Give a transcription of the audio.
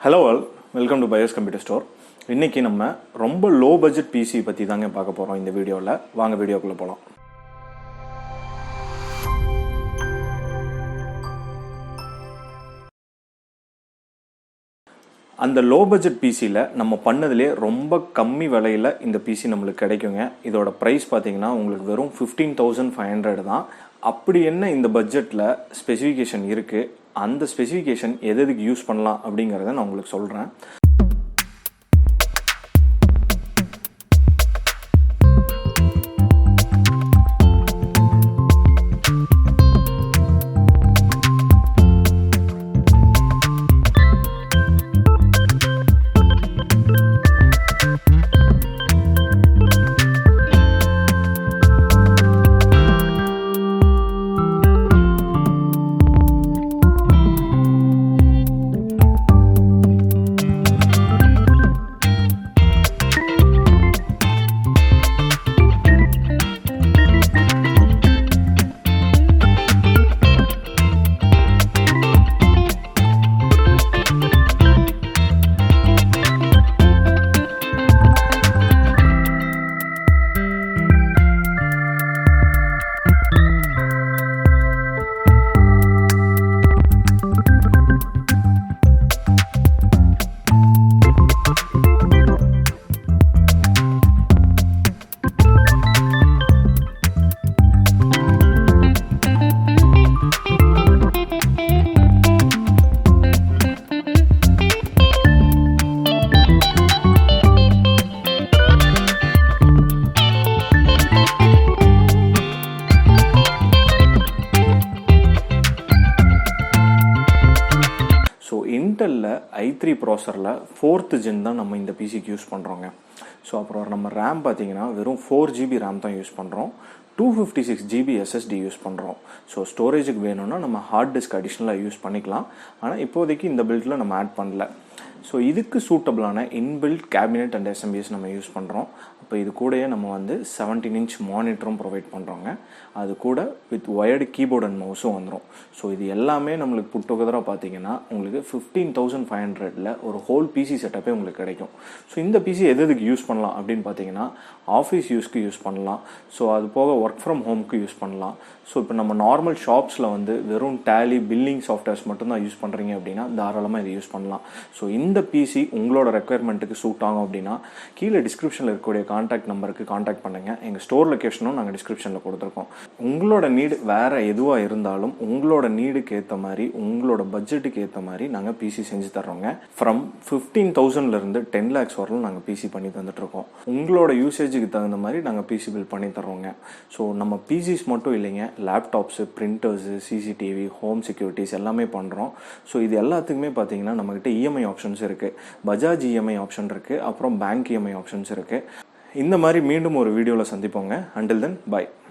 Hello all, welcome to BYOS computer store. இன்றைக்கி நம்ம ரொம்ப லோ பட்ஜெட் பிசி பற்றி தாங்க பார்க்க போகிறோம் இந்த வீடியோவில். வாங்க வீடியோக்குள்ளே போகலாம். அந்த லோ பட்ஜெட் பிசியில் நம்ம பண்ணதுலேயே ரொம்ப கம்மி விலையில் இந்த பிசி நம்மளுக்கு கிடைக்குங்க. இதோட ப்ரைஸ் பார்த்தீங்கன்னா உங்களுக்கு வெறும் 15,500 தான். அப்படி என்ன இந்த பட்ஜெட்டில் ஸ்பெசிஃபிகேஷன் இருக்குது, அந்த ஸ்பெசிஃபிகேஷன் எதுக்கு யூஸ் பண்ணலாம் அப்படிங்கிறத நான் உங்களுக்கு சொல்கிறேன். இன்டெல்ல i3 ப்ராசரில் 4th ஜென் தான் நம்ம இந்த பிசிக்கு யூஸ் பண்ணுறோங்க. ஸோ அப்புறம் நம்ம ரேம் பார்த்தீங்கன்னா வெறும் 4GB ரேம் தான் யூஸ் பண்ணுறோம். 256GB SSD யூஸ் பண்ணுறோம். ஸோ ஸ்டோரேஜுக்கு வேணும்னா நம்ம ஹார்ட் டிஸ்க் அடிஷ்னலாக யூஸ் பண்ணிக்கலாம். ஆனால் இப்போதைக்கு இந்த பில்டில் நம்ம ஆட் பண்ணல. ஸோ இதுக்கு சூட்டபிளான இன்பில்ட் கேபினெட் அண்ட் எஸ்எம்பிஎஸ் நம்ம யூஸ் பண்ணுறோம். அப்போ இது கூடயே நம்ம வந்து 17 inch மானிட்டரும் ப்ரொவைட் பண்ணுறோங்க. அது கூட வித் ஒயர்டு கீபோர்ட் அண்ட் மவுஸும் வந்துடும். ஸோ இது எல்லாமே நம்மளுக்கு புட் டுகெதராக பார்த்தீங்கன்னா உங்களுக்கு 15,500ல் ஒரு ஹோல் பிசி செட்டப்பே உங்களுக்கு கிடைக்கும். ஸோ இந்த பிசி எதுக்கு யூஸ் பண்ணலாம் அப்படின்னு பார்த்தீங்கன்னா ஆஃபீஸ் யூஸ்க்கு யூஸ் பண்ணலாம். ஸோ அது போக ஒர்க் ஃப்ரம் ஹோம்க்கு யூஸ் பண்ணலாம். ஸோ இப்போ நம்ம நார்மல் ஷாப்ஸில் வந்து வெறும் டேலி பில்லிங் சாஃப்ட்வேர்ஸ் மட்டும்தான் யூஸ் பண்ணுறீங்க அப்படின்னா தாராளமாக இதை யூஸ் பண்ணலாம். ஸோ இந்த பிசி உங்களோட ரெக்குயர்மெண்ட்டுக்கு சூட் ஆகும் அப்படின்னா கீழே டிஸ்கிரிப்ஷனில் இருக்கக்கூடிய கான்டாக்ட் நம்பருக்கு கான்டாக்ட் பண்ணுங்கள். எங்கள் ஸ்டோர் லொக்கேஷனும் நாங்கள் டிஸ்கிரிப்ஷனில் கொடுத்துருக்கோம். உங்களோட நீடு வேறு எதுவாக இருந்தாலும் உங்களோட நீடுக்கு ஏற்ற மாதிரி உங்களோட பட்ஜெட்டுக்கு ஏற்ற மாதிரி நாங்கள் பிசி செஞ்சு தர்றோங்க. ஃப்ரம் 15,000லேருந்து 10 lakhs வரலும் நாங்கள் பிசி பண்ணி தந்துட்டுருக்கோம். உங்களோட யூசேஜுக்கு தகுந்த மாதிரி நாங்கள் பிசி பில் பண்ணி தர்றோங்க. ஸோ நம்ம பிசிஸ் மட்டும் இல்லைங்க, laptops, printers, CCTV, home securities எல்லாமே பண்ணுறோம். ஸோ இது எல்லாத்துக்குமே பார்த்தீங்கன்னா நம்மகிட்ட இஎம்ஐ ஆப்ஷன்ஸ் இருக்குது. பஜாஜ் இஎம்ஐ ஆப்ஷன் இருக்குது, அப்புறம் பேங்க் இஎம்ஐ ஆப்ஷன்ஸ் இருக்குது. இந்த மாதிரி மீண்டும் ஒரு வீடியோவில் சந்திப்போங்க. Until then by.